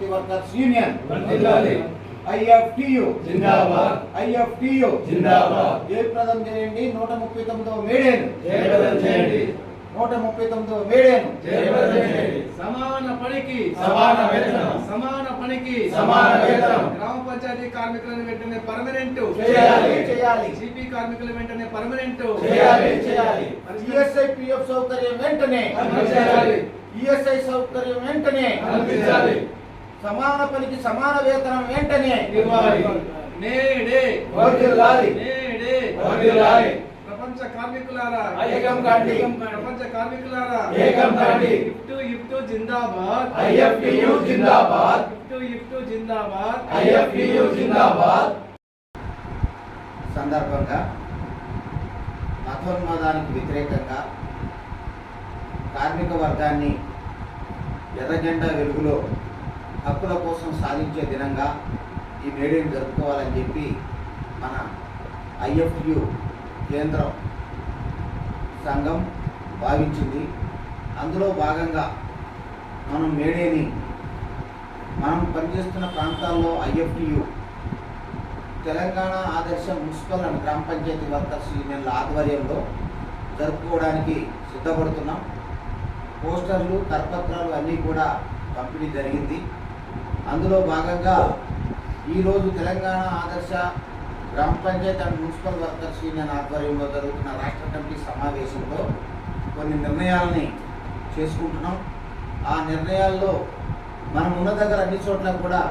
Panchayat workers union వర్ధిల్లాలి. IFTU జిందాబాద్. IFTU జిందాబాద్. జయప్రదం చేయండి. 139వ మేడేను జయప్రదం చేయండి. 139వ మేడేను జయప్రదం చేయండి. సమాన పనికి సమాన వేతనం. సమాన పనికి సమాన వేతనం. గ్రామ పంచాయతీ కార్మికులను వెంటనే పర్మనెంట్ చేయాలి. చేయాలి. సిపి కార్మికుల వెంటనే పర్మనెంట్ చేయాలి. చేయాలి. ESI PF సౌకర్యం వెంటనే కల్పించాలి. ESI సౌకర్యం వెంటనే కల్పించాలి. సమాన పనికి సమాన వేతనం వెంటనే ఇవ్వాలి. నేడే వర్ధిల్లాలి. నేడే వర్ధిల్లాలి. ప్రపంచ కార్మికులారా ఏకం కాండి. ప్రపంచ కార్మికులారా ఏకం కాండి. ఇఫ్టు జిందాబాద్. IFTU జిందాబాద్. ఇఫ్టు జిందాబాద్. IFTU జిందాబాద్. సందర్భంగా మతోన్మాదానికి వ్యతిరేకంగా కార్మిక వర్గాన్ని ఎర్రజెండా వెలుగులో హక్కుల కోసం సాధించే దినంగా ఈ మేడేని జరుపుకోవాలని చెప్పి మన IFTU కేంద్రం సంఘం భావించింది. అందులో భాగంగా మనం మేడేని మనం పనిచేస్తున్న ప్రాంతాల్లో IFTU తెలంగాణ ఆదర్శ మున్సిపల్ అండ్ గ్రామ పంచాయతీ వర్కర్స్ యూనియన్ల ఆధ్వర్యంలో జరుపుకోవడానికి సిద్ధపడుతున్నాం. పోస్టర్లు కరపత్రాలు అన్నీ కూడా పంపిణీ జరిగింది. అందులో భాగంగా ఈరోజు తెలంగాణ ఆదర్శ గ్రామ panchayat and municipal workers union ఆధ్వర్యంలో జరుగుతున్న రాష్ట్ర కమిటీ సమావేశంలో కొన్ని నిర్ణయాలని చేసుకుంటున్నాం. ఆ నిర్ణయాల్లో మనం ఉన్న దగ్గర అన్ని చోట్ల కూడా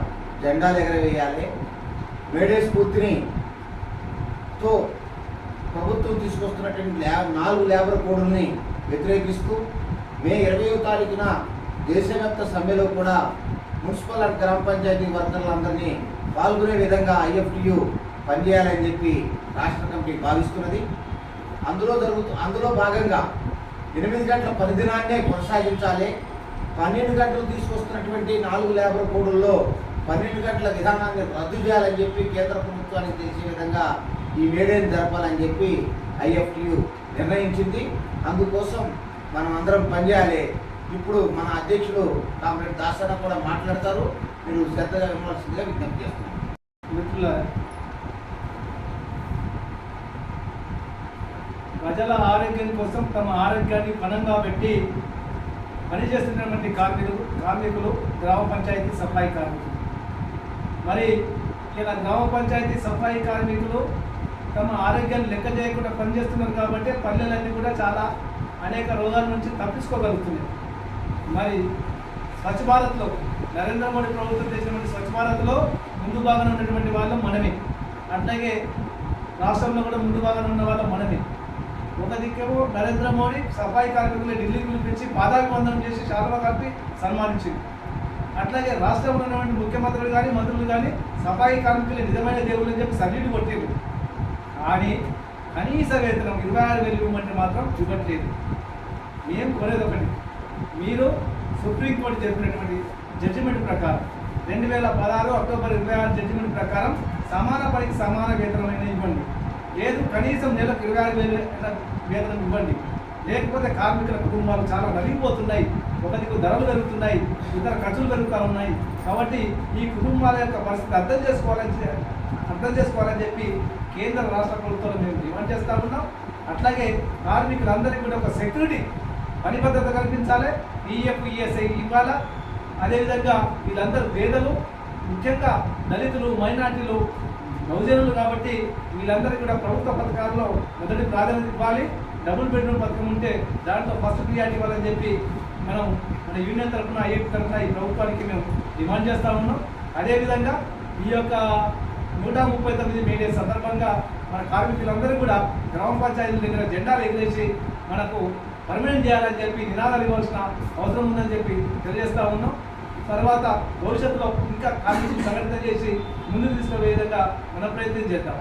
జెండాలు ఎగరవేయాలి. మేడే స్ఫూర్తిని తో ప్రభుత్వం తీసుకొస్తున్నటువంటి 4 లేబర్ కోడ్లని వ్యతిరేకిస్తూ మే 20వ తారీఖున దేశవ్యాప్త సమ్మెలో కూడా మున్సిపల్ అండ్ గ్రామ పంచాయతీ వర్కర్లందరినీ పాల్గొనే విధంగా IFTU పనిచేయాలని చెప్పి రాష్ట్ర కమిటీ భావిస్తున్నది. అందులో భాగంగా 8 గంటల పనిదినాన్నే కొనసాగించాలి. 12 గంటలు తీసుకొస్తున్నటువంటి 4 లేబర్ కోడుల్లో 12 గంటల విధానాన్ని రద్దు చేయాలని చెప్పి కేంద్ర ప్రభుత్వానికి తెలిసే విధంగా ఈ మేడేని జరపాలని చెప్పి IFTU నిర్ణయించింది. అందుకోసం మనం అందరం పనిచేయాలి. ఇప్పుడు మన అధ్యక్షుడు కామ్రేడ్ దాసన్న కూడా మాట్లాడతారు. మీరు శ్రద్ధగా వినవలసిందిగా విజ్ఞప్తి చేస్తున్నాం. మిత్రుల ప్రజల ఆరోగ్యం కోసం తమ ఆరోగ్యాన్ని పణంగా పెట్టి పనిచేస్తున్నటువంటి కార్మికులు గ్రామ పంచాయతీ సఫాయి కార్మికులు. మరి ఇలా గ్రామ పంచాయతీ సఫాయి కార్మికులు తమ ఆరోగ్యాన్ని లెక్క చేయకుండా పనిచేస్తున్నారు కాబట్టి పల్లెలన్నీ కూడా చాలా అనేక రోగాల నుంచి తప్పించుకోగలుగుతున్నాయి. మరి స్వచ్ఛ భారత్లో నరేంద్ర మోడీ ప్రభుత్వం చేసినటువంటి స్వచ్ఛ భారత్లో ముందు భాగంలో ఉన్నటువంటి వాళ్ళు మనమే, అట్లాగే రాష్ట్రంలో కూడా ముందు భాగంలో ఉన్న వాళ్ళు మనమే. ఒక దిక్కేమో నరేంద్ర మోడీ సఫాయి కార్మికులు ఢిల్లీకి పిలిపించి పాదాభివందనం చేసి శాలువా కప్పి సన్మానించింది. అట్లాగే రాష్ట్రంలో ఉన్నటువంటి ముఖ్యమంత్రులు కానీ మంత్రులు కానీ సఫాయి కార్మికులు నిజమైన దేవుళ్ళు అని చెప్పి సల్యూట్ కొట్టారు. కానీ కనీస వేతనం 26,000 ఇవ్వమంటే మాత్రం ఇవ్వట్లేదు. మేము కోరేది ఒకటి, మీరు సుప్రీంకోర్టు చెప్పినటువంటి జడ్జిమెంట్ ప్రకారం 2016 అక్టోబర్ 26 జడ్జిమెంట్ ప్రకారం సమాన పనికి సమాన వేతనమైన ఇవ్వండి. లేదు కనీసం నెలకు 26,000 వేతనం ఇవ్వండి. లేకపోతే కార్మికుల కుటుంబాలు చాలా నలిగిపోతున్నాయి. ఒక దిక్కు ధరలు పెరుగుతున్నాయి, ఇతర ఖర్చులు పెరుగుతూ ఉన్నాయి. కాబట్టి ఈ కుటుంబాల యొక్క పరిస్థితి అర్థం చేసుకోవాలని చెప్పి కేంద్ర రాష్ట్ర ప్రభుత్వాలు మేము డిమాండ్ చేస్తూ ఉన్నాం. అట్లాగే కార్మికులందరికీ కూడా ఒక సెక్యూరిటీ పని భద్రత కల్పించాలి. PF ESI ఇవ్వాలా. అదేవిధంగా వీళ్ళందరూ పేదలు, ముఖ్యంగా దళితులు, మైనార్టీలు, బహుజనులు కాబట్టి వీళ్ళందరికీ కూడా ప్రభుత్వ పథకాల్లో మొదటి ప్రాధాన్యత ఇవ్వాలి. డబుల్ బెడ్రూమ్ పథకం ఉంటే దాంట్లో ఫస్ట్ ప్రియారిటీ ఇవ్వాలని చెప్పి మన యూనియన్ తరఫున IFTU తరఫున ఈ ప్రభుత్వానికి మేము డిమాండ్ చేస్తూ ఉన్నాం. అదేవిధంగా ఈ యొక్క 139 మేడే సందర్భంగా మన కార్మికులందరూ కూడా గ్రామ పంచాయతీల దగ్గర జెండాలు ఎగిరేసి మనకు పర్మనెంట్ చేయాలని చెప్పి నినాదాలు ఇవ్వాల్సిన అవసరం ఉందని చెప్పి తెలియజేస్తూ ఉన్నాం. తర్వాత భవిష్యత్తులో ఇంకా కార్మికులు సంఘటిత చేసి ముందుకు తీసుకునే విధంగా మన ప్రయత్నం చేద్దాం.